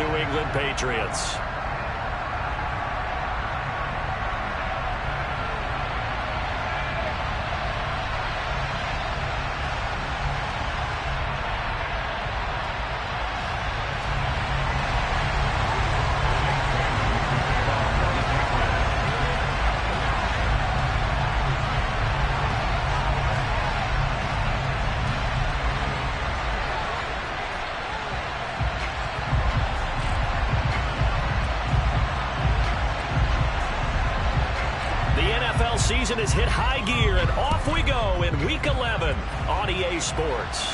New England Patriots. Season has hit high gear, and off we go in Week 11 on EA Sports.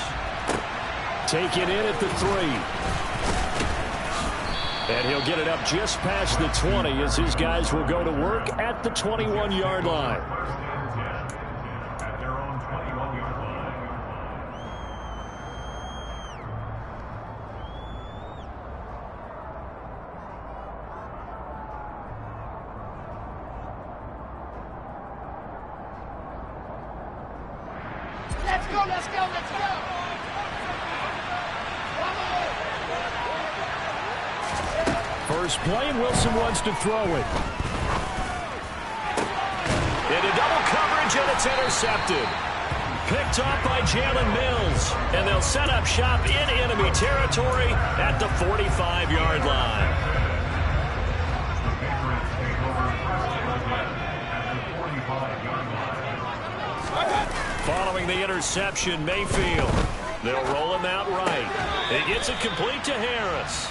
Take it in at the 3. And he'll get it up just past the 20 as his guys will go to work at the 21-yard line. Let's go. First play, and Wilson wants to throw it. Into double coverage, and it's intercepted. Picked off by Jalen Mills. And they'll set up shop in enemy territory at the 45-yard line. Following the interception, Mayfield. They'll roll him out right. It gets it complete to Harris.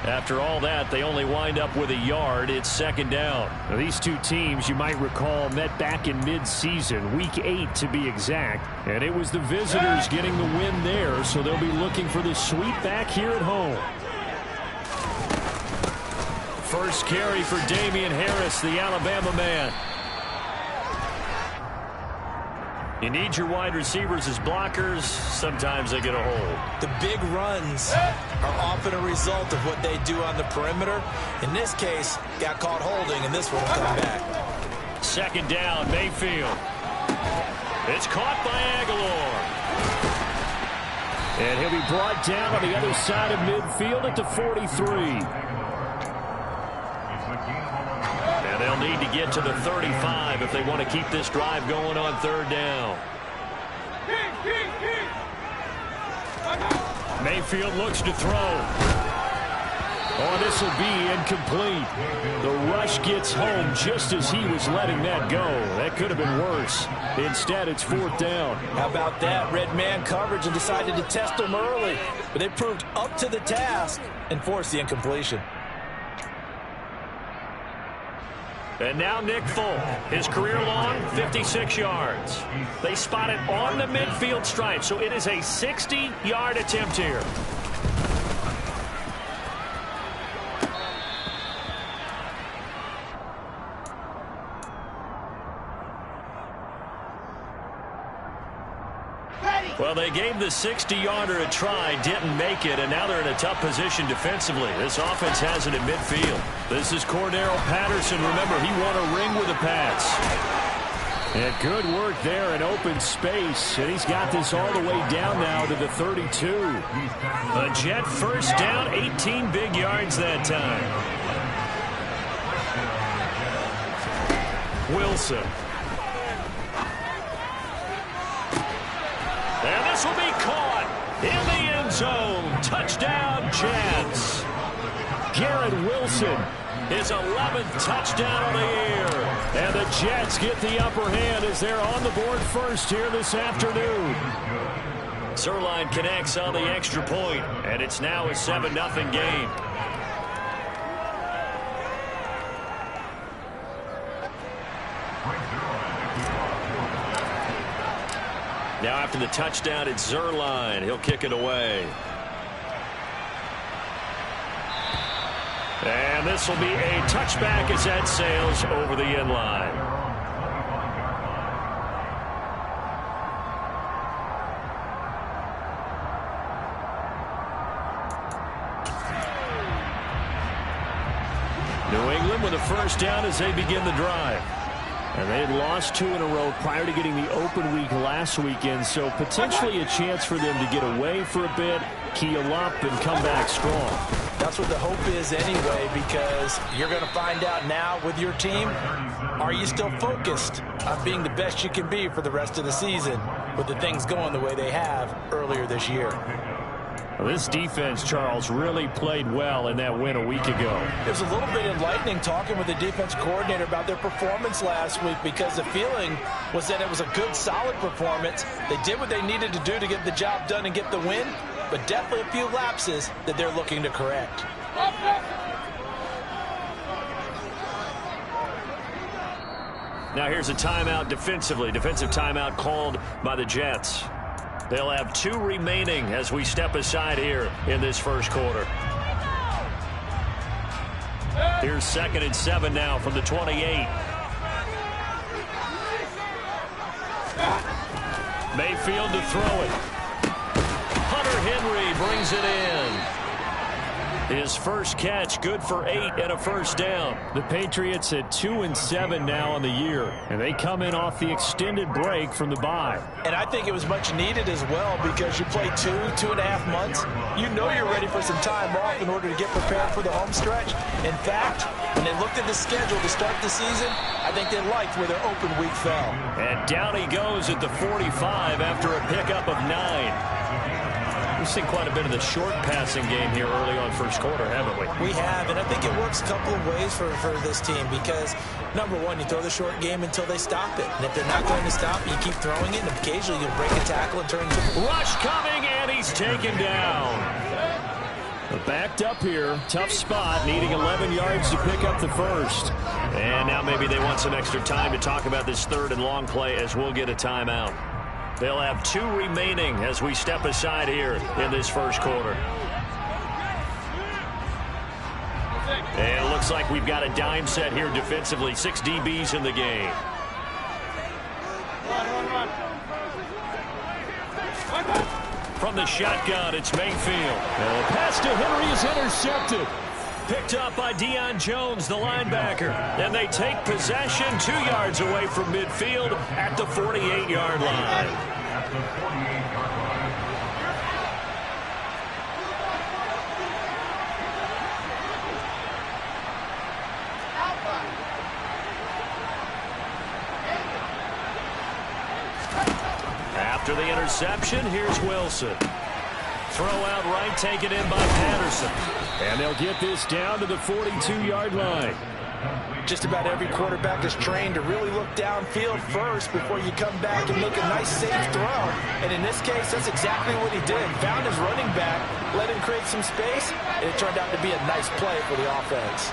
After all that, they only wind up with a yard. It's second down. Now, these two teams, you might recall, met back in mid-season, Week 8 to be exact. And it was the visitors getting the win there, so they'll be looking for the sweep back here at home. First carry for Damian Harris, the Alabama man. You need your wide receivers as blockers. Sometimes they get a hold. The big runs are often a result of what they do on the perimeter. In this case, got caught holding, and this one will come back. Second down, Mayfield. It's caught by Aguilar. And he'll be brought down on the other side of midfield at the 43. And they'll need to get to the 35 if they want to keep this drive going on third down. Mayfield looks to throw. Oh, this will be incomplete. The rush gets home just as he was letting that go. That could have been worse. Instead, it's fourth down. How about that? Red man coverage and decided to test him early. But they proved up to the task and forced the incompletion. And now Nick Folk, his career long, 56 yards. They spot it on the midfield stripe, so it is a 60-yard attempt here. Well, they gave the 60-yarder a try, didn't make it, and now they're in a tough position defensively. This offense has it in midfield. This is Cordero Patterson. Remember, he won a ring with the Pats. And good work there in open space. And he's got this all the way down now to the 32. A Jet first down, 18 big yards that time. Wilson. And this will be caught in the end zone. Touchdown, Jets. Garrett Wilson, his 11th touchdown of the year. And the Jets get the upper hand as they're on the board first here this afternoon. Zerline connects on the extra point, and it's now a 7-0 game. Now after the touchdown, it's Zerline. He'll kick it away. And this will be a touchback as that sails over the end line. New England with a first down as they begin the drive. And they had lost 2 in a row prior to getting the open week last weekend, so potentially a chance for them to get away for a bit, keel up, and come back strong. That's what the hope is anyway, because you're going to find out now with your team, are you still focused on being the best you can be for the rest of the season with the things going the way they have earlier this year? Well, this defense, Charles, really played well in that win a week ago. It was a little bit enlightening talking with the defense coordinator about their performance last week, because the feeling was that it was a good, solid performance. They did what they needed to do to get the job done and get the win, but definitely a few lapses that they're looking to correct. Now here's a timeout defensively. Defensive timeout called by the Jets. They'll have 2 remaining as we step aside here in this first quarter. Here's 2nd and 7 now from the 28. Mayfield to throw it. Hunter Henry brings it in. His first catch, good for 8 and a first down. The Patriots at 2-7 now on the year, and they come in off the extended break from the bye. And I think it was much needed as well, because you play 2.5 months. You know you're ready for some time off in order to get prepared for the home stretch. In fact, when they looked at the schedule to start the season, I think they liked where their open week fell. And down he goes at the 45 after a pickup of 9. We've seen quite a bit of the short passing game here early on first quarter, haven't we? We have, and I think it works a couple of ways for this team, because, number one, you throw the short game until they stop it. And if they're not going to stop it, you keep throwing it, and occasionally you'll break a tackle and turn into... Rush coming, and he's taken down. They're backed up here. Tough spot, needing 11 yards to pick up the first. And now maybe they want some extra time to talk about this 3rd and long play, as we'll get a timeout. They'll have 2 remaining as we step aside here in this first quarter. And it looks like we've got a dime set here defensively. 6 DBs in the game. From the shotgun, it's Mayfield. The pass to Henry is intercepted. Picked up by Deion Jones, the linebacker. And they take possession 2 yards away from midfield at the 48-yard line. After the interception, here's Wilson. Throw out right, taken in by Patterson. And they'll get this down to the 42-yard line. Just about every quarterback is trained to really look downfield first before you come back and make a nice, safe throw. And in this case, that's exactly what he did. Found his running back, let him create some space, and it turned out to be a nice play for the offense.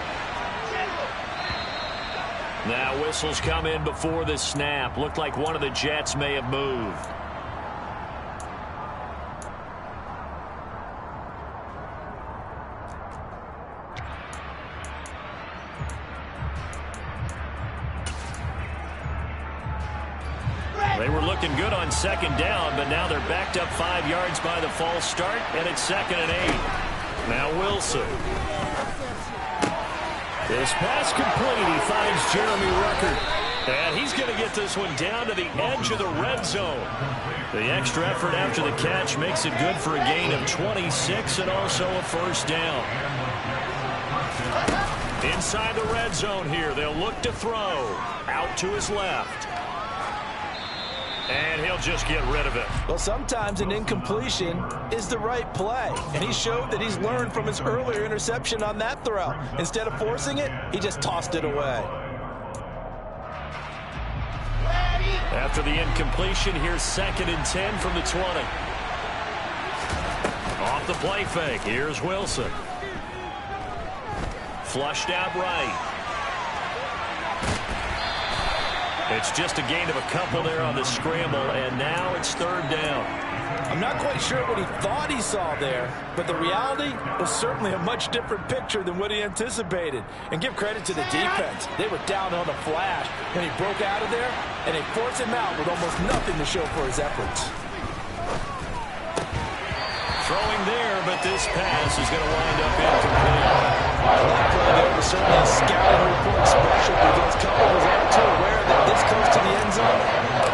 Now whistles come in before the snap. Looked like one of the Jets may have moved. They were looking good on 2nd down, but now they're backed up 5 yards by the false start, and it's 2nd and 8. Now Wilson. This pass complete. He finds Jeremy Ruckert. And he's going to get this one down to the edge of the red zone. The extra effort after the catch makes it good for a gain of 26 and also a first down. Inside the red zone here, they'll look to throw. Out to his left. And he'll just get rid of it. Well, sometimes an incompletion is the right play. And he showed that he's learned from his earlier interception on that throw. Instead of forcing it, he just tossed it away. After the incompletion, here's 2nd and 10 from the 20. Off the play fake, here's Wilson. Flushed out right. It's just a gain of a couple there on the scramble, and now it's 3rd down. I'm not quite sure what he thought he saw there, but the reality was certainly a much different picture than what he anticipated. And give credit to the defense. They were down on the flash when he broke out of there, and they forced him out with almost nothing to show for his efforts. Throwing there, but this pass is going to wind up incomplete. That play there was certainly a scouting report special, because Cutler was all too aware that this close to the end zone,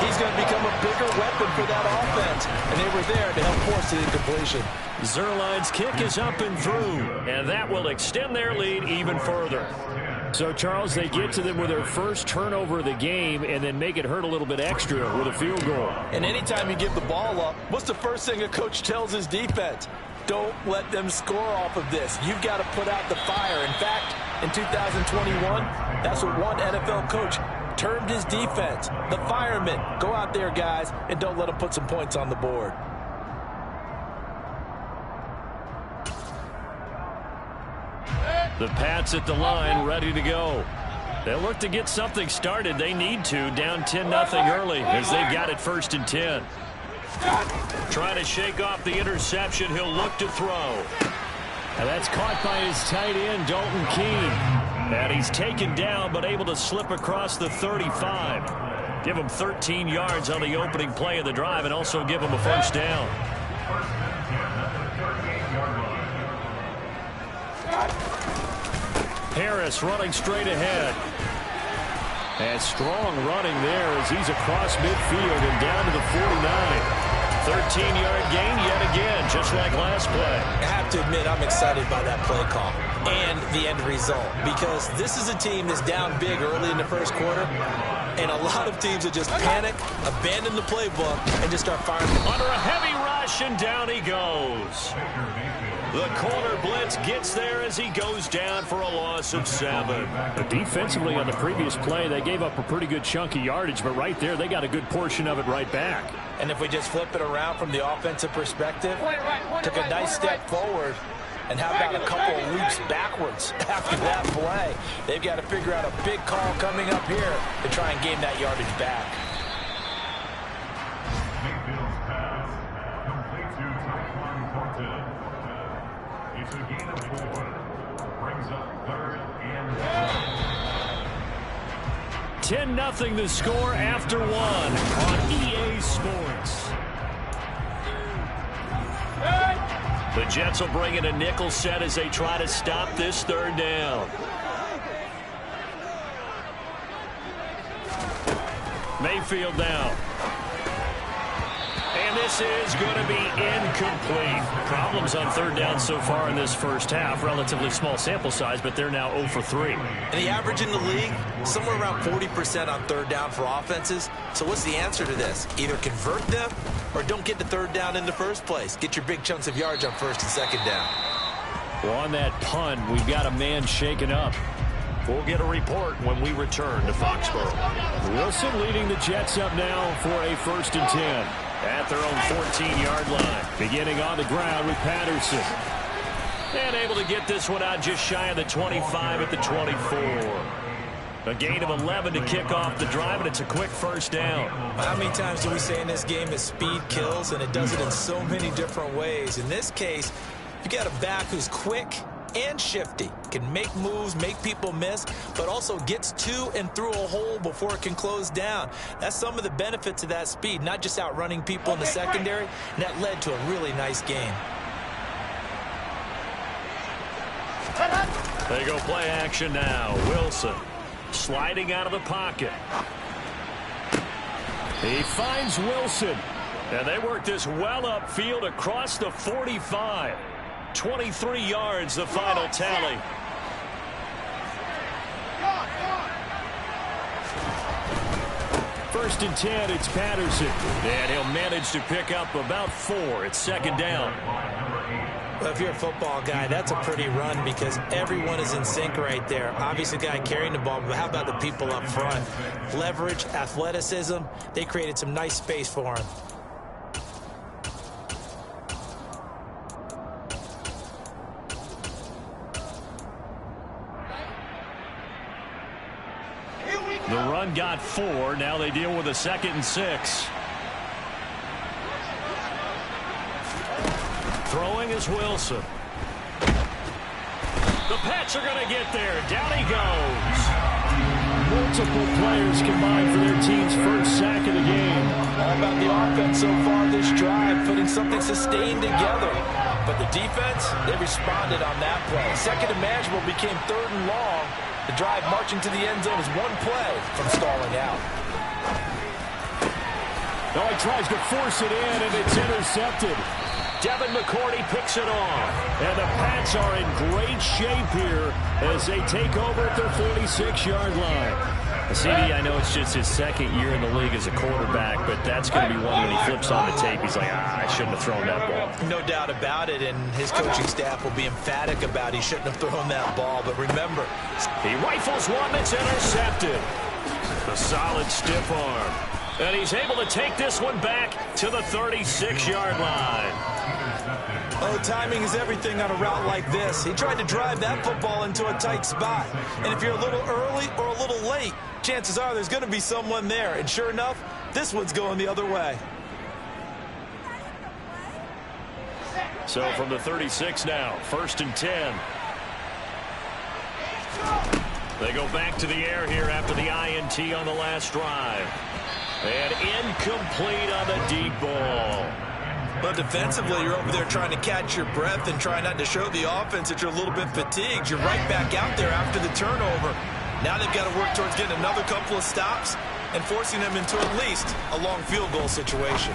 he's going to become a bigger weapon for that offense. And they were there to help force the incompletion. completion. Zerline's kick is up and through, and that will extend their lead even further. So, Charles, they get to them with their first turnover of the game and then make it hurt a little bit extra with a field goal. And anytime you give the ball up, what's the first thing a coach tells his defense? Don't let them score off of this. You've got to put out the fire. In fact, in 2021, that's what one NFL coach termed his defense. The firemen. Go out there, guys, and don't let them put some points on the board. The Pats at the line, ready to go. They'll look to get something started. They need to, down 10-0 early as they've got it 1st and 10. Trying to shake off the interception. He'll look to throw. And that's caught by his tight end, Dalton Keene. And he's taken down but able to slip across the 35. Give him 13 yards on the opening play of the drive and also give him a first down. Harris running straight ahead. And strong running there as he's across midfield and down to the 49. 13-yard gain yet again, just like last play. I have to admit, I'm excited by that play call and the end result, because this is a team that's down big early in the first quarter, and a lot of teams that just panic, abandon the playbook, and just start firing. Under a heavy rush, and down he goes. The corner blitz gets there as he goes down for a loss of 7. But defensively on the previous play, they gave up a pretty good chunk of yardage, but right there, they got a good portion of it right back. And if we just flip it around from the offensive perspective, took a nice step forward, and how about a couple of leaps backwards after that play? They've got to figure out a big call coming up here to try and gain that yardage back. It's a gain of 4. Brings up 3rd and 10-0 the score after 1 on EA Sports. The Jets will bring in a nickel set as they try to stop this 3rd down. Mayfield now. And this is going to be incomplete. Problems on 3rd down so far in this first half. Relatively small sample size, but they're now 0 for 3. And the average in the league, somewhere around 40% on 3rd down for offenses. So what's the answer to this? Either convert them or don't get the 3rd down in the first place. Get your big chunks of yards on 1st and 2nd down. Well, on that punt, we've got a man shaken up. We'll get a report when we return to Foxborough. Wilson leading the Jets up now for a 1st and 10. At their own 14-yard line. Beginning on the ground with Patterson. And able to get this one out just shy of the 25 at the 24. A gain of 11 to kick off the drive, and it's a quick first down. How many times do we say in this game that speed kills, and it does it in so many different ways? In this case, you got a back who's quick and shifty, can make moves, make people miss, but also gets to and through a hole before it can close down. That's some of the benefits of that speed, not just outrunning people in the secondary, and that led to a really nice game. They go play action now. Wilson sliding out of the pocket. He finds Wilson. And they work this well upfield across the 45. 23 yards, the final tally. First and 10, it's Patterson. And he'll manage to pick up about 4. It's 2nd down. Well, if you're a football guy, that's a pretty run because everyone is in sync right there. Obviously, the guy carrying the ball, but how about the people up front? Leverage, athleticism, they created some nice space for him. The run got 4. Now they deal with a 2nd and 6. Throwing is Wilson. The Pats are going to get there. Down he goes. Multiple players combined for their team's first sack of the game. All about the offense so far this drive, putting something sustained together. But the defense, they responded on that play. 2nd and manageable became 3rd and long. The drive marching to the end zone is one play from stalling out. Now he tries to force it in, and it's intercepted. Devin McCourty picks it off. And the Pats are in great shape here as they take over at their 46-yard line. CD, I know it's just his second year in the league as a quarterback, but that's going to be one when he flips on the tape. He's like, I shouldn't have thrown that ball. No doubt about it, and his coaching staff will be emphatic about he shouldn't have thrown that ball. But remember, he rifles one that's intercepted. A solid stiff arm. And he's able to take this one back to the 36-yard line. Oh, timing is everything on a route like this. He tried to drive that football into a tight spot. And if you're a little early or a little late, chances are there's going to be someone there. And sure enough, this one's going the other way. So from the 36 now, 1st and 10. They go back to the air here after the INT on the last drive. And incomplete on the deep ball. But defensively, you're over there trying to catch your breath and try not to show the offense that you're a little bit fatigued. You're right back out there after the turnover. Now they've got to work towards getting another couple of stops and forcing them into at least a long field goal situation.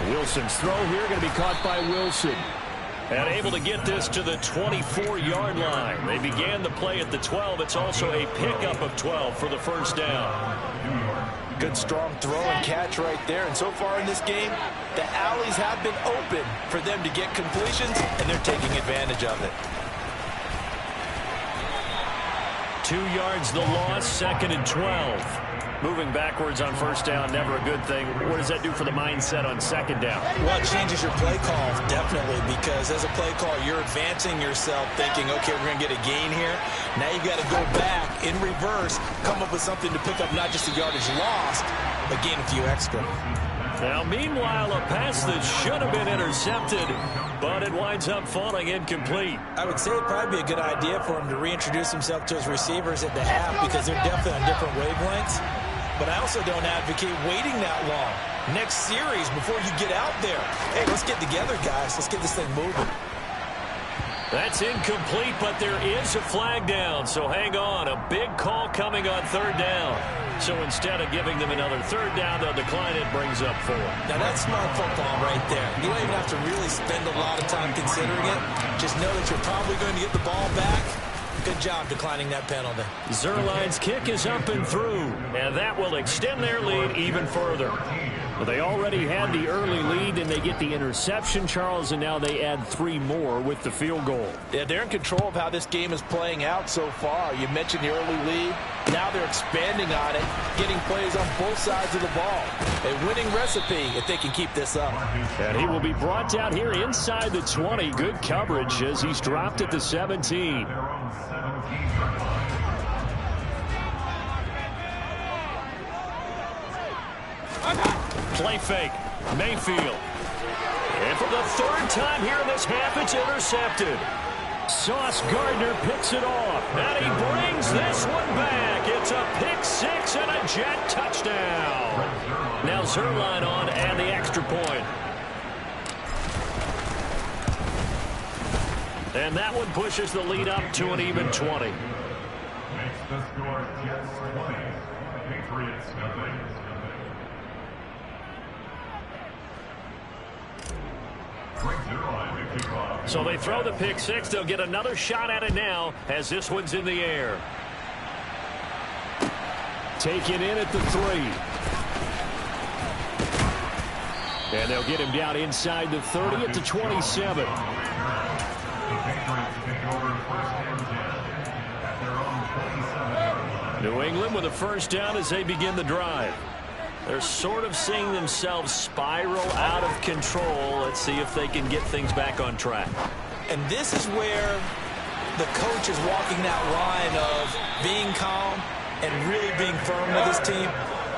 Wilson's throw here going to be caught by Wilson. And able to get this to the 24-yard line. They began the play at the 12. It's also a pickup of 12 for the first down. Good strong throw and catch right there. And so far in this game, the alleys have been open for them to get completions, and they're taking advantage of it. 2 yards the loss, 2nd and 12. Moving backwards on first down, never a good thing. What does that do for the mindset on 2nd down? Well, it changes your play call, definitely, because as a play call, you're advancing yourself thinking, okay, we're going to get a gain here. Now you got to go back in reverse, come up with something to pick up not just the yardage lost, but gain a few extra. Now, meanwhile, a pass that should have been intercepted, but it winds up falling incomplete. I would say it'd probably be a good idea for him to reintroduce himself to his receivers at the half because they're definitely on different wavelengths. But I also don't advocate waiting that long. Next series, before you get out there, hey, let's get together, guys. Let's get this thing moving. That's incomplete, but there is a flag down, so hang on. A big call coming on 3rd down. So instead of giving them another 3rd down, they'll decline it, brings up 4. Now, that's smart football right there. You don't even have to really spend a lot of time considering it. Just know that you're probably going to get the ball back. Good job declining that penalty. Zuerlein's kick is up and through, and that will extend their lead even further. Well, they already had the early lead, and they get the interception, Charles, and now they add 3 more with the field goal. Yeah, they're in control of how this game is playing out so far. You mentioned the early lead. Now they're expanding on it, getting plays on both sides of the ball. A winning recipe if they can keep this up. And he will be brought down here inside the 20. Good coverage as he's dropped at the 17. Play fake. Mayfield. And for the 3rd time here in this half, it's intercepted. Sauce Gardner picks it off. And he brings this one back. It's a pick 6 and a jet touchdown. Now Zuerlein on and the extra point. And that one pushes the lead up to an even 20. Makes the score Jets 20, Patriots nothing. So they throw the pick 6. They'll get another shot at it now as this one's in the air. Taken in at the 3. And they'll get him down inside the 30 at the 27. New England with a first down as they begin the drive. They're sort of seeing themselves spiral out of control. Let's see if they can get things back on track. And this is where the coach is walking that line of being calm and really being firm with his team.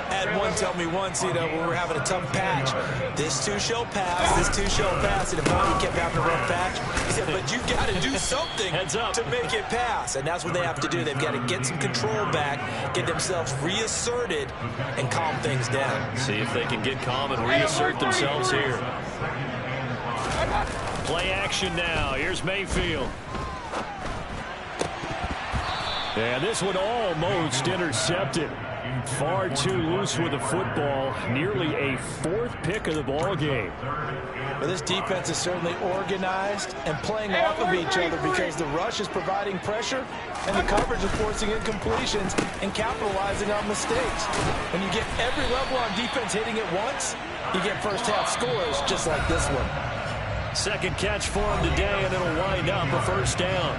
I had one tell me once, when we were having a tough patch, this too shall pass, this too shall pass. And if he kept having a rough patch, he said, but you've got to do something to make it pass. And that's what they have to do. They've got to get some control back, get themselves reasserted, and calm things down. See if they can get calm and reassert themselves here. Play action now. Here's Mayfield. And this one almost intercepted. Far too loose with the football. Nearly a fourth pick of the ball game. Well, this defense is certainly organized and playing off of each other because the rush is providing pressure and the coverage is forcing incompletions and capitalizing on mistakes. When you get every level on defense hitting it once, you get first half scores just like this one. Second catch for him today, and it'll wind up a first down.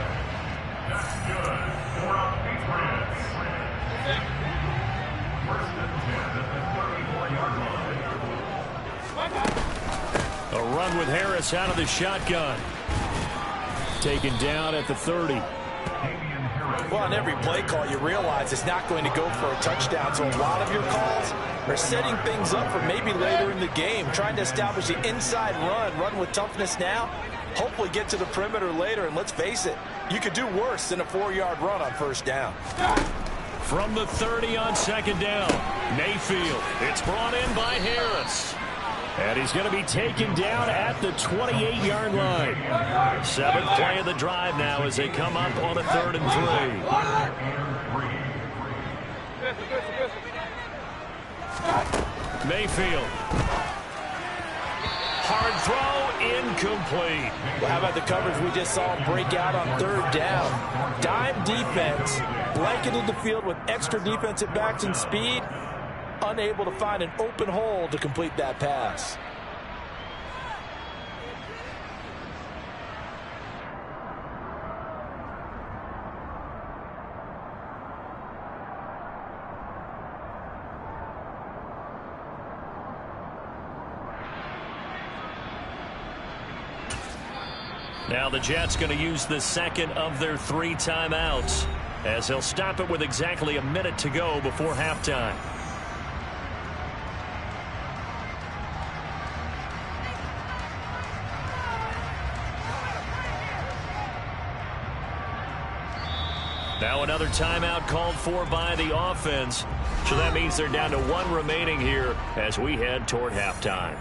That's good. 4 out of 8 Reds. First and 10 at the 34-yard line. A run with Harris out of the shotgun. Taken down at the 30. Well, on every play call, you realize it's not going to go for a touchdown, so a lot of your calls are setting things up for maybe later in the game, trying to establish the inside run with toughness now, hopefully get to the perimeter later, and let's face it, you could do worse than a 4-yard run on first down. From the 30 on second down, Mayfield. It's brought in by Harris. And he's going to be taken down at the 28-yard line. 7th play of the drive now as they come up on a 3rd and 3. Mayfield. Hard throw, incomplete. Well, how about the coverage we just saw break out on 3rd down? Dime defense, blanketed the field with extra defensive backs and speed, unable to find an open hole to complete that pass. Now the Jets going to use the second of their 3 timeouts as they'll stop it with exactly a minute to go before halftime. Now another timeout called for by the offense. So that means they're down to 1 remaining here as we head toward halftime.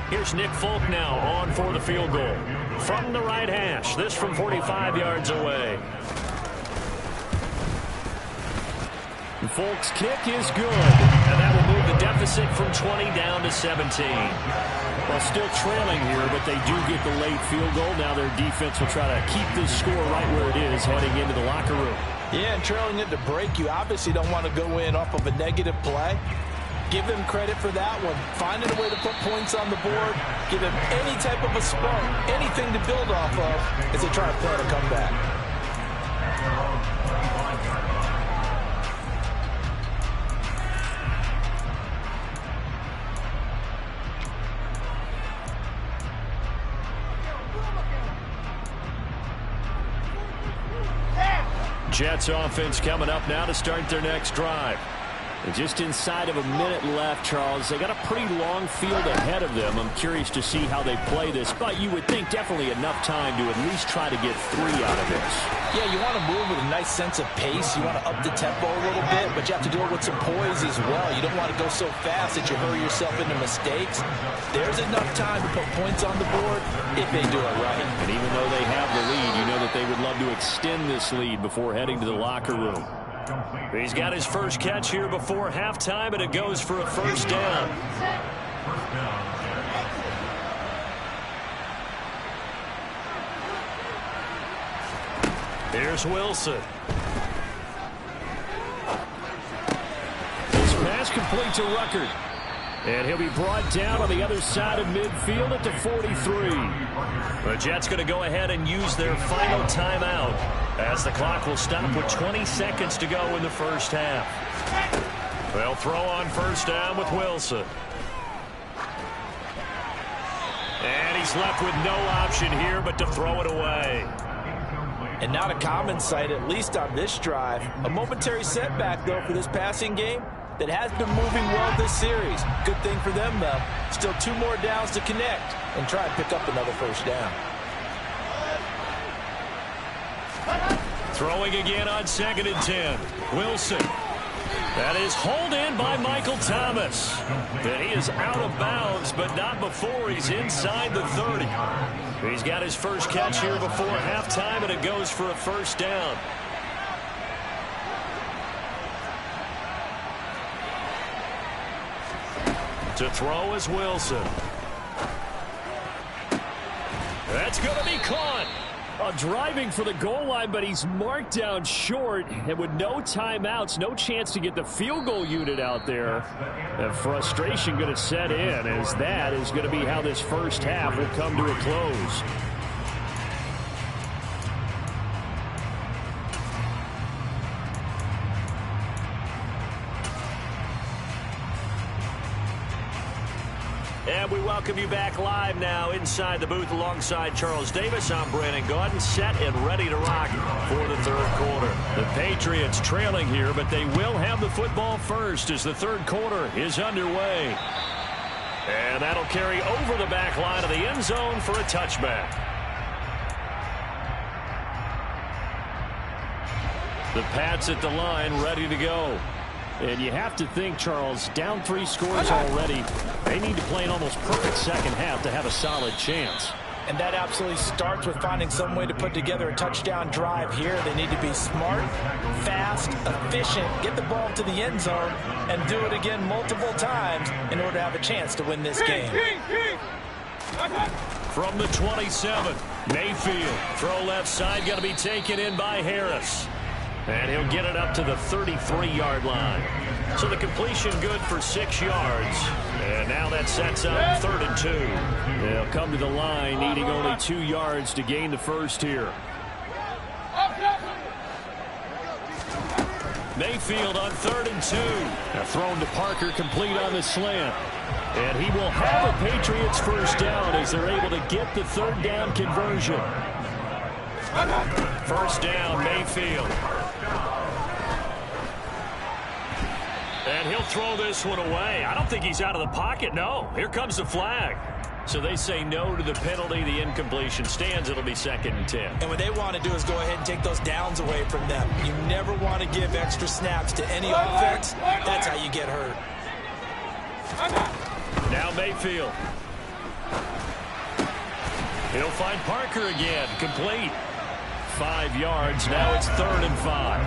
Here's Nick Folk now on for the field goal. From the right hash, this from 45 yards away. Folk's kick is good. And that will move the deficit from 20 down to 17. Well, still trailing here, but they do get the late field goal. Now their defense will try to keep this score right where it is heading into the locker room. Yeah, and trailing it to break, you obviously don't want to go in off of a negative play. Give them credit for that one. Finding a way to put points on the board. Give them any type of a spark, anything to build off of as they try to plan a comeback. Jets offense coming up now to start their next drive. And just inside of a minute left, Charles. They got a pretty long field ahead of them. I'm curious to see how they play this, but you would think definitely enough time to at least try to get 3 out of this. Yeah, you want to move with a nice sense of pace. You want to up the tempo a little bit, but you have to do it with some poise as well. You don't want to go so fast that you hurry yourself into mistakes. There's enough time to put points on the board if they do it right. And even though they have the lead, you know that they would love to extend this lead before heading to the locker room. He's got his first catch here before halftime, and it goes for a first down. Here's Wilson. This pass complete to Ruckert. And he'll be brought down on the other side of midfield at the 43. The Jets going to go ahead and use their final timeout as the clock will stop with 20 seconds to go in the first half. They'll throw on first down with Wilson. And he's left with no option here but to throw it away. And not a common sight, at least on this drive. A momentary setback, though, for this passing game that has been moving well this series. Good thing for them, though. Still 2 more downs to connect and try and pick up another first down. Throwing again on 2nd and 10. Wilson. That is hauled in by Michael Thomas. And he is out of bounds, but not before he's inside the 30. He's got his first catch here before halftime, and it goes for a first down. To throw is Wilson. That's going to be caught. Driving for the goal line, but he's marked down short. And with no timeouts, no chance to get the field goal unit out there. And frustration going to set in, as that is going to be how this first half will come to a close. And we welcome you back live now inside the booth alongside Charles Davis. I'm Brandon Gaudin, set and ready to rock for the third quarter. The Patriots trailing here, but they will have the football first as the third quarter is underway. And that'll carry over the back line of the end zone for a touchback. The Pats at the line, ready to go. And you have to think, Charles, down 3 scores already. They need to play an almost perfect second half to have a solid chance. And that absolutely starts with finding some way to put together a touchdown drive here. They need to be smart, fast, efficient, get the ball to the end zone, and do it again multiple times in order to have a chance to win this game. From the 27, Mayfield. Throw left side, going to be taken in by Harris. And he'll get it up to the 33-yard line. So the completion good for 6 yards. And now that sets up 3rd and 2. They'll come to the line, needing only 2 yards to gain the first here. Mayfield on 3rd and 2. Now thrown to Parker, complete on the slant. And he will have a Patriots first down as they're able to get the 3rd down conversion. First down, Mayfield. And he'll throw this one away. I don't think he's out of the pocket. No, here comes the flag. So they say no to the penalty. The incompletion stands. It'll be 2nd and 10. And what they want to do is go ahead and take those downs away from them. You never want to give extra snaps to any offense. That's how you get hurt. Now Mayfield. He'll find Parker again. Complete. 5 yards. Now it's 3rd and 5.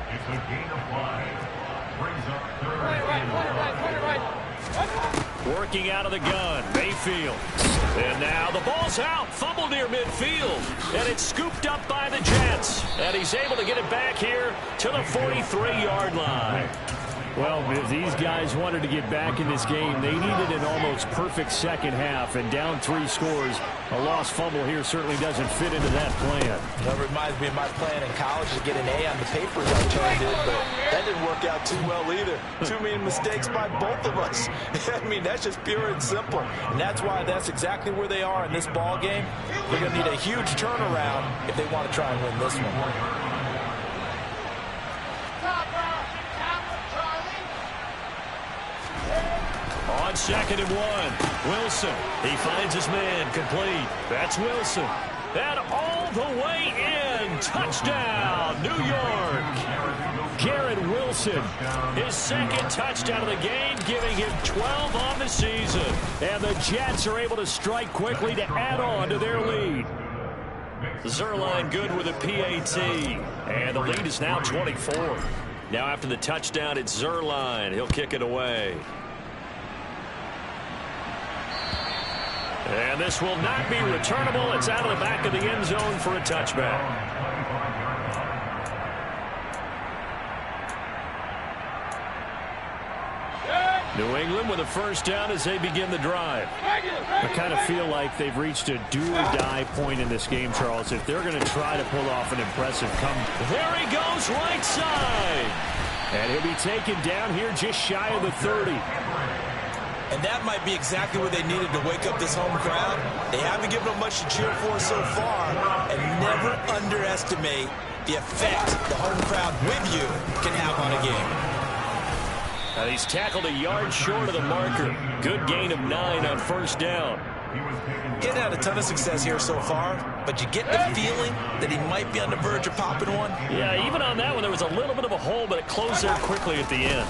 It's a gain of 5. Brings up 3rd and 1. Working out of the gun, Mayfield. And now the ball's out. Fumble near midfield. And it's scooped up by the Jets. And he's able to get it back here to the 43-yard line. Well, if these guys wanted to get back in this game, they needed an almost perfect second half, and down 3 scores. A lost fumble here certainly doesn't fit into that plan. That reminds me of my plan in college to get an A on the papers I turned in, but that didn't work out too well either. Too many mistakes by both of us. I mean, that's just pure and simple. And that's why that's exactly where they are in this ball game. They're going to need a huge turnaround if they want to try and win this one. On 2nd and 1, Wilson. He finds his man, complete. That's Wilson. And all the way in. Touchdown, New York. Garrett Wilson. His 2nd touchdown of the game, giving him 12 on the season. And the Jets are able to strike quickly to add on to their lead. Zuerlein good with a PAT. And the lead is now 24. Now after the touchdown, it's Zuerlein. He'll kick it away. And this will not be returnable. It's out of the back of the end zone for a touchback. New England with a first down as they begin the drive. I kind of feel like they've reached a do-or-die point in this game, Charles. If they're going to try to pull off an impressive comeback. There he goes, right side. And he'll be taken down here just shy of the 30. And that might be exactly what they needed to wake up this home crowd. They haven't given them much to cheer for so far. And never underestimate the effect the home crowd with you can have on a game. And he's tackled a yard short of the marker. Good gain of 9 on first down. He hadn't had a ton of success here so far, but you get the feeling that he might be on the verge of popping one. Yeah, even on that one, there was a little bit of a hole, but it closed there quickly at the end.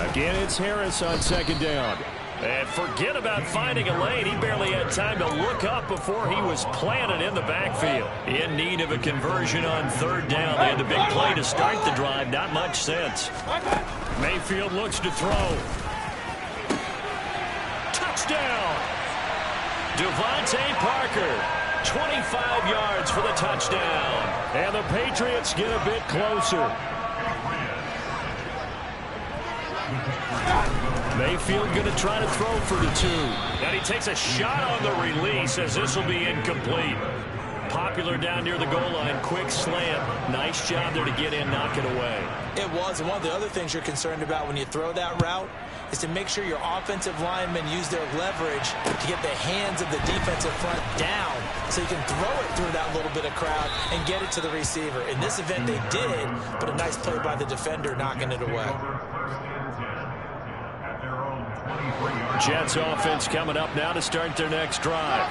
Again, it's Harris on second down. And forget about finding a lane. He barely had time to look up before he was planted in the backfield. In need of a conversion on third down. They had the big play to start the drive. Not much sense. Mayfield looks to throw. Touchdown! Devontae Parker, 25 yards for the touchdown. And the Patriots get a bit closer. Mayfield going to try to throw for the 2. And he takes a shot on the release as this will be incomplete. Popular down near the goal line. Quick slant. Nice job there to get in, knock it away. It was, and one of the other things you're concerned about when you throw that route is to make sure your offensive linemen use their leverage to get the hands of the defensive front down so you can throw it through that little bit of crowd and get it to the receiver. In this event, they did, but a nice play by the defender knocking it away. Jets offense coming up now to start their next drive.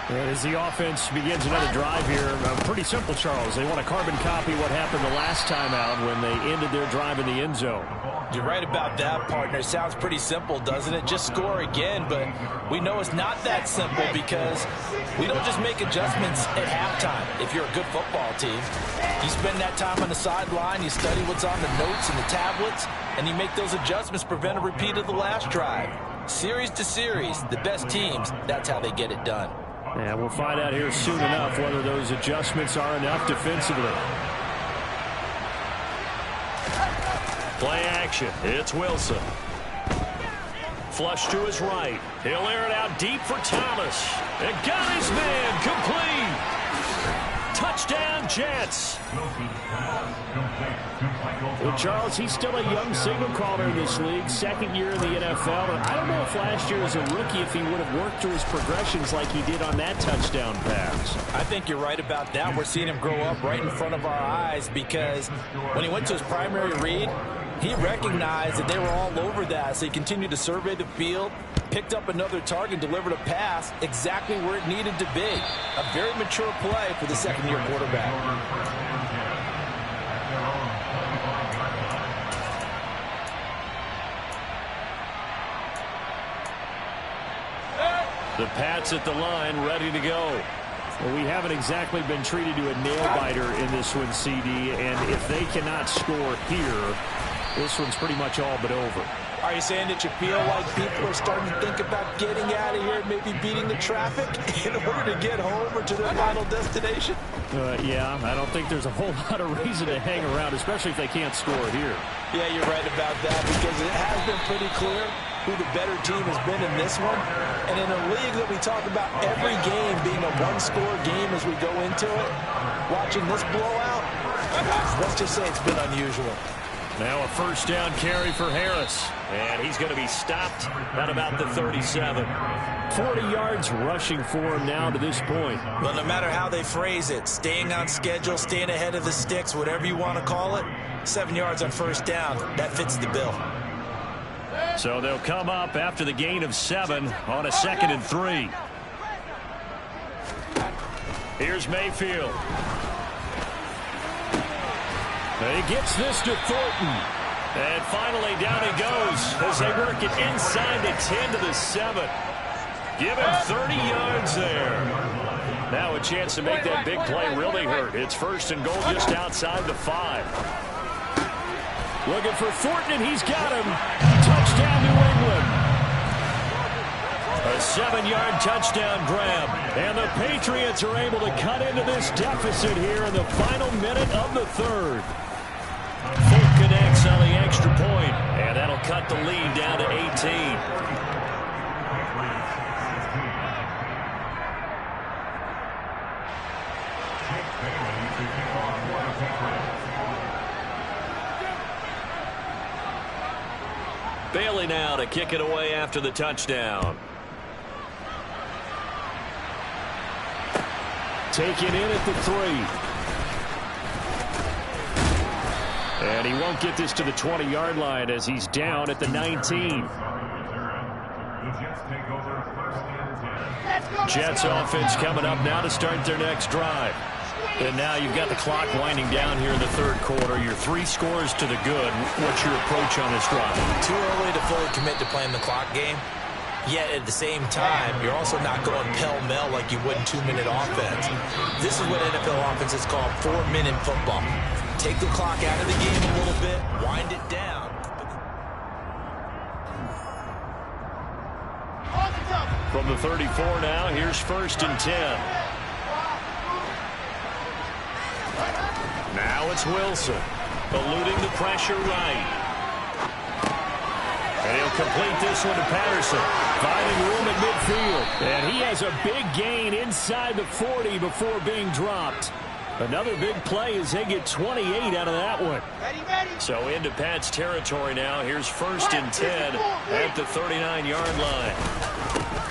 And as the offense begins another drive here, pretty simple, Charles. They want to carbon copy what happened the last time out when they ended their drive in the end zone. You're right about that, partner. Sounds pretty simple, doesn't it? Just score again, but we know it's not that simple because we don't just make adjustments at halftime. If you're a good football team, you spend that time on the sideline, you study what's on the notes and the tablets, and you make those adjustments, prevent a repeat of the last drive. Series to series, the best teams, that's how they get it done. Yeah, we'll find out here soon enough whether those adjustments are enough defensively. Play action. It's Wilson. Flush to his right. He'll air it out deep for Thomas. And got his man complete. Touchdown, Jets. Well, Charles, he's still a young signal caller in this league, second year in the NFL. And I don't know if last year as a rookie if he would have worked through his progressions like he did on that touchdown pass. I think you're right about that. We're seeing him grow up right in front of our eyes because when he went to his primary read, he recognized that they were all over that, so he continued to survey the field, picked up another target, delivered a pass exactly where it needed to be. A very mature play for the second-year quarterback. The Pats at the line, ready to go. Well, we haven't exactly been treated to a nail-biter in this one, CD, and if they cannot score here, this one's pretty much all but over. Are you saying that you feel like people are starting to think about getting out of here and maybe beating the traffic in order to get home or to their final destination? Yeah, I don't think there's a whole lot of reason to hang around, especially if they can't score here. Yeah, you're right about that because it has been pretty clear who the better team has been in this one. And in a league that we talk about every game being a one-score game as we go into it, watching this blowout, let's just say it's been unusual. Now a first down carry for Harris. And he's going to be stopped at about the 37. 40 yards rushing for him now to this point. But no matter how they phrase it, staying on schedule, staying ahead of the sticks, whatever you want to call it, 7 yards on first down, that fits the bill. So they'll come up after the gain of 7 on a 2nd and 3. Here's Mayfield. And he gets this to Thornton. And finally down he goes as they work it inside the 10 to the 7. Give him 30 yards there. Now a chance to make that big play really hurt. It's first and goal just outside the 5. Looking for Thornton, and he's got him. Touchdown, New England. A 7-yard touchdown grab. And the Patriots are able to cut into this deficit here in the final minute of the third. Fulk connects on the extra point, and that'll cut the lead down to 18. Bailey now to kick it away after the touchdown. Taken in at the 3. And he won't get this to the 20-yard line as he's down at the 19. The Jets take over first and Jets offense coming up now to start their next drive. And now you've got the clock winding down here in the third quarter. Your 3 scores to the good. What's your approach on this drive? Too early to fully commit to playing the clock game. Yet at the same time, you're also not going pell-mell like you would in 2-minute offense. This is what NFL offenses call 4-minute football. Take the clock out of the game a little bit, wind it down. From the 34 now, here's 1st and 10. Now it's Wilson, eluding the pressure right. And he'll complete this one to Patterson, finding room at midfield. And he has a big gain inside the 40 before being dropped. Another big play as they get 28 out of that one. So into Pat's territory now. Here's 1st and 10 at the 39-yard line.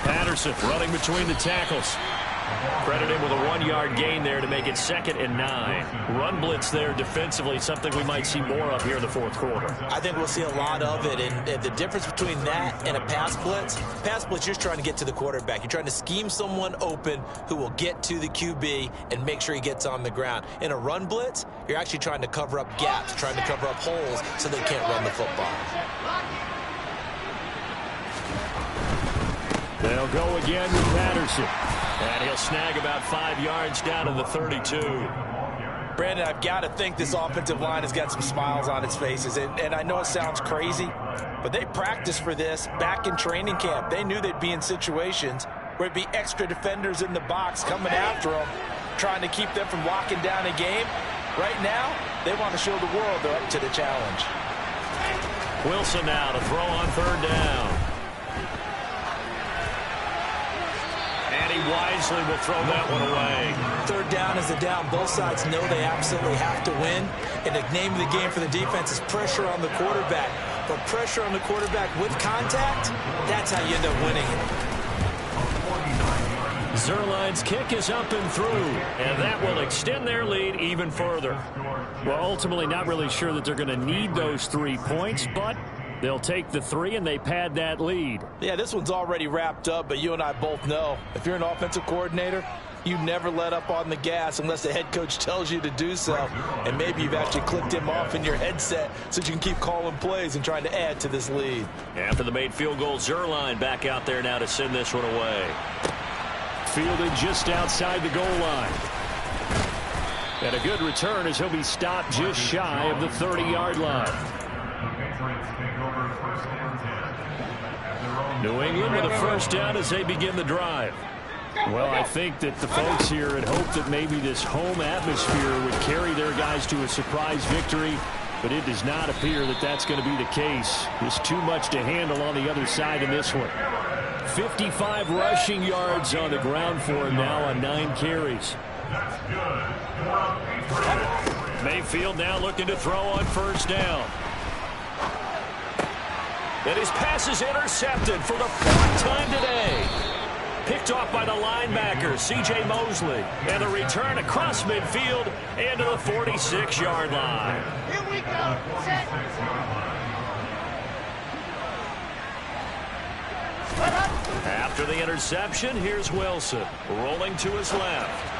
Patterson running between the tackles. Credit him with a 1-yard gain there to make it 2nd and 9. Run blitz there defensively, something we might see more of here in the fourth quarter. I think we'll see a lot of it, and the difference between that and a pass blitz, you're just trying to get to the quarterback. You're trying to scheme someone open who will get to the QB and make sure he gets on the ground. In a run blitz, you're actually trying to cover up gaps, trying to cover up holes so they can't run the football. They'll go again with Patterson. And he'll snag about 5 yards down to the 32. Brandon, I've got to think this offensive line has got some smiles on its faces. And I know it sounds crazy, but they practiced for this back in training camp. They knew they'd be in situations where it'd be extra defenders in the box coming after them, trying to keep them from locking down a game. Right now, they want to show the world they're up to the challenge. Wilson now to throw on 3rd down. And he wisely will throw that one away. 3rd down is a down. Both sides know they absolutely have to win. And the name of the game for the defense is pressure on the quarterback. But pressure on the quarterback with contact, that's how you end up winning it. Zerline's kick is up and through, and that will extend their lead even further. Well, ultimately not really sure that they're going to need those 3 points, but they'll take the 3 and they pad that lead. Yeah, this one's already wrapped up, but you and I both know if you're an offensive coordinator, you never let up on the gas unless the head coach tells you to do so. And maybe you've actually clicked him off in your headset so you can keep calling plays and trying to add to this lead. After the made field goal, Zerline back out there now to send this one away. Fielded just outside the goal line. And a good return as he'll be stopped just shy of the 30-yard line. New England with a 1st down as they begin the drive. Well, I think that the folks here had hoped that maybe this home atmosphere would carry their guys to a surprise victory, but it does not appear that that's going to be the case. There's too much to handle on the other side in this one. 55 rushing yards on the ground for him now on 9 carries. Mayfield now looking to throw on 1st down. And his pass is intercepted for the 4th time today. Picked off by the linebacker, C.J. Mosley. And the return across midfield into the 46-yard line. Here we go. Set. After the interception, here's Wilson rolling to his left.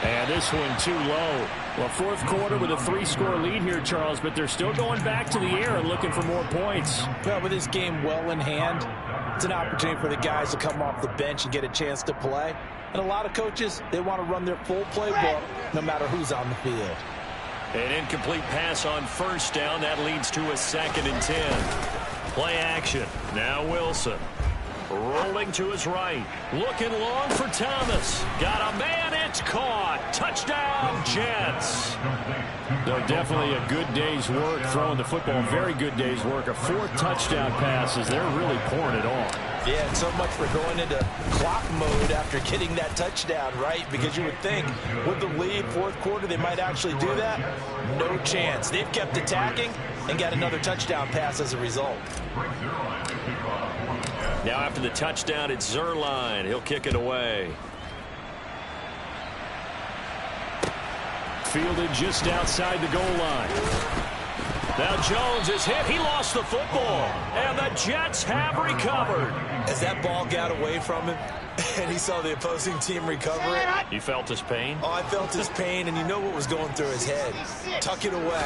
And this one too low. Well, 4th quarter with a 3-score lead here, Charles, but they're still going back to the air and looking for more points. Well, with this game well in hand, it's an opportunity for the guys to come off the bench and get a chance to play. And a lot of coaches, they want to run their full playbook no matter who's on the field. An incomplete pass on 1st down. That leads to a 2nd and 10. Play action. Now Wilson. Rolling to his right. Looking long for Thomas. Got a man. It's caught. Touchdown, Jets. So definitely a good day's work throwing the football. Very good day's work. A 4th touchdown pass as they're really pouring it on. Yeah, and so much for going into clock mode after getting that touchdown, right? Because you would think with the lead, 4th quarter, they might actually do that. No chance. They've kept attacking and got another touchdown pass as a result. Now after the touchdown, it's Zerline. He'll kick it away. Fielded just outside the goal line. Now Jones is hit. He lost the football. And the Jets have recovered. As that ball got away from him and he saw the opposing team recover it. You felt his pain? Oh, I felt his pain, and you know what was going through his head. Tuck it away.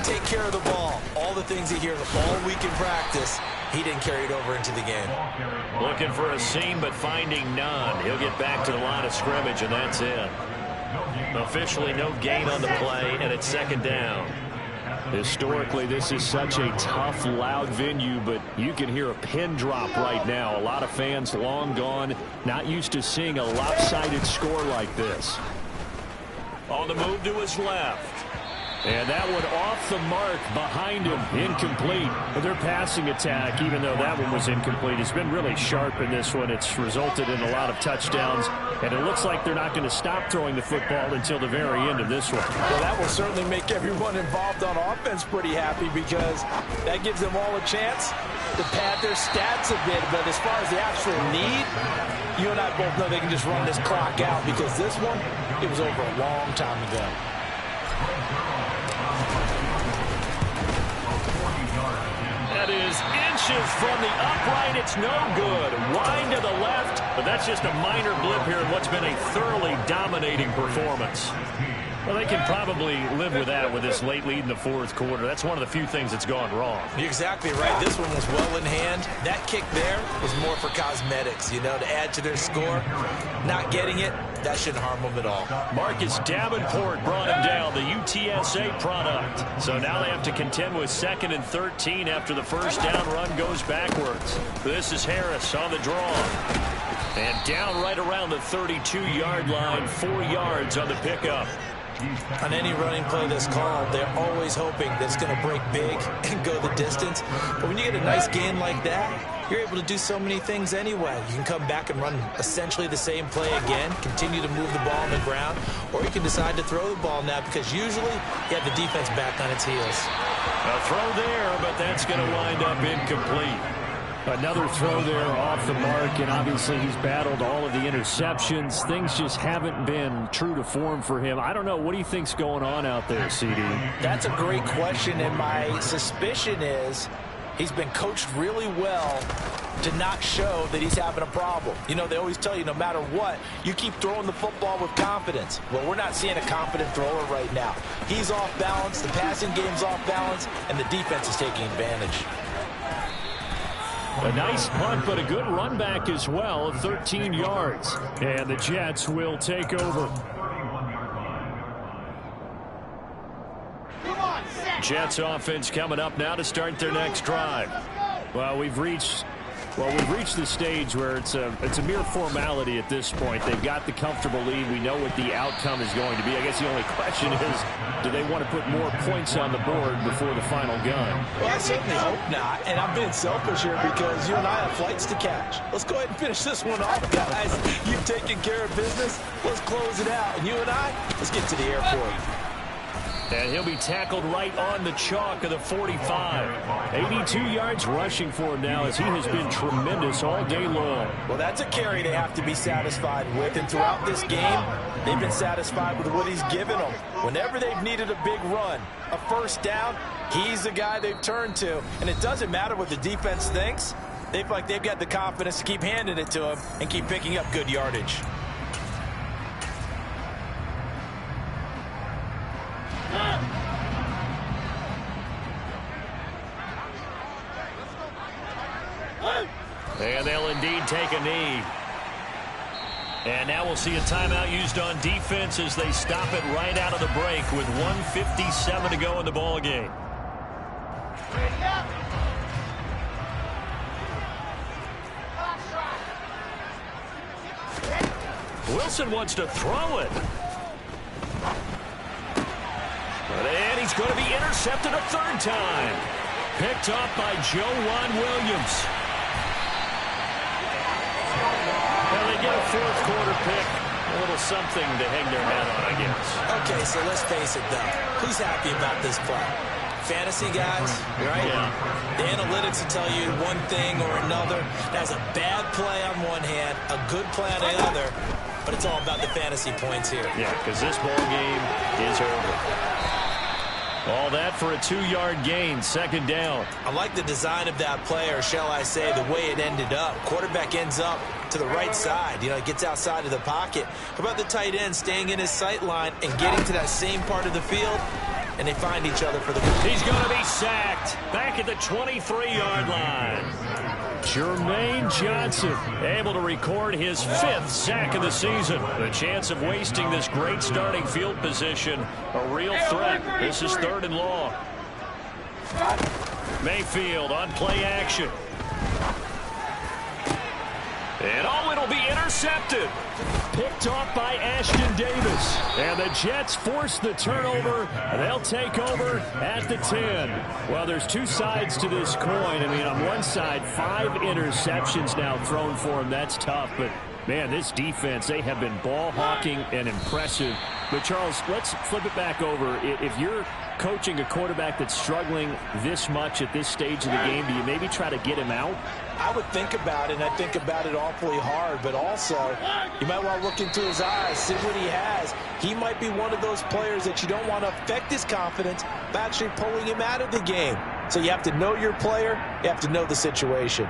Take care of the ball. All the things he hears all week in practice, he didn't carry it over into the game. Looking for a seam, but finding none. He'll get back to the line of scrimmage, and that's it. Officially no gain on the play, and it's second down. Historically, this is such a tough, loud venue, but you can hear a pin drop right now. A lot of fans long gone, not used to seeing a lopsided score like this. On the move to his left. And that one off the mark behind him, incomplete. But their passing attack, even though that one was incomplete, has been really sharp in this one. It's resulted in a lot of touchdowns, and it looks like they're not going to stop throwing the football until the very end of this one. Well, that will certainly make everyone involved on offense pretty happy, because that gives them all a chance to pad their stats a bit. But as far as the actual need, you and I both know they can just run this clock out, because this one, it was over a long time ago. That is inches from the upright. It's no good. Wide to the left, but that's just a minor blip here in what's been a thoroughly dominating performance. Well, they can probably live with that with this late lead in the fourth quarter. That's one of the few things that's gone wrong. You're exactly right. This one was well in hand. That kick there was more for cosmetics, you know, to add to their score. Not getting it, that shouldn't harm them at all. Marcus Davenport brought him down, the UTSA product. So now they have to contend with 2nd and 13 after the first down run goes backwards. This is Harris on the draw. And down right around the 32-yard line, 4 yards on the pickup. On any running play that's called, they're always hoping that it's going to break big and go the distance. But when you get a nice gain like that, you're able to do so many things anyway. You can come back and run essentially the same play again, continue to move the ball on the ground, or you can decide to throw the ball now, because usually you have the defense back on its heels. A throw there, but that's going to wind up incomplete. Another throw there off the mark, and obviously he's battled all of the interceptions. Things just haven't been true to form for him. I don't know. What do you think's going on out there, CD? That's a great question, and my suspicion is he's been coached really well to not show that he's having a problem. You know, they always tell you no matter what, you keep throwing the football with confidence. Well, we're not seeing a confident thrower right now. He's off balance, the passing game's off balance, and the defense is taking advantage. A nice punt, but a good run back as well, 13 yards. And the Jets will take over. Jets offense coming up now to start their next drive. Well, we've reached the stage where it's a mere formality at this point. They've got the comfortable lead. We know what the outcome is going to be. I guess the only question is, do they want to put more points on the board before the final gun? Well, I certainly hope not. And I'm being selfish here because you and I have flights to catch. Let's go ahead and finish this one off, guys. You've taken care of business. Let's close it out. And you and I, let's get to the airport. And he'll be tackled right on the chalk of the 45. 82 yards rushing for him now, as he has been tremendous all day long. Well, that's a carry they have to be satisfied with. And throughout this game, they've been satisfied with what he's given them. Whenever they've needed a big run, a first down, he's the guy they've turned to. And it doesn't matter what the defense thinks. They feel like they've got the confidence to keep handing it to him and keep picking up good yardage. And they'll indeed take a knee. And now we'll see a timeout used on defense as they stop it right out of the break with 1:57 to go in the ball game. Wilson wants to throw it. And he's going to be intercepted a third time. Picked up by Joejuan Williams. Well, they get a fourth quarter pick. A little something to hang their hat on, I guess. Okay, so let's face it, though. Who's happy about this play? Fantasy guys, right? Yeah. The analytics will tell you one thing or another. That's a bad play on one hand, a good play on the other, but it's all about the fantasy points here. Yeah, because this ball game is over. All that for a 2-yard gain, second down. I like the design of that play, or shall I say the way it ended up. Quarterback ends up to the right side. You know, he gets outside of the pocket. How about the tight end staying in his sight line and getting to that same part of the field? And they find each other for the... He's going to be sacked back at the 23-yard line. Jermaine Johnson able to record his 5th sack of the season. The chance of wasting this great starting field position, a real threat. This is 3rd and long. Mayfield on play action. And it'll be intercepted. Picked off by Ashton Davis. And the Jets force the turnover. They'll take over at the 10. Well, there's two sides to this coin. I mean, on one side, 5 interceptions now thrown for him. That's tough. But, man, this defense, they have been ball hawking and impressive. But, Charles, let's flip it back over. If you're coaching a quarterback that's struggling this much at this stage of the game, do you maybe try to get him out? I would think about it, and I think about it awfully hard, but also you might want to look into his eyes, see what he has. He might be one of those players that you don't want to affect his confidence by actually pulling him out of the game. So you have to know your player, you have to know the situation.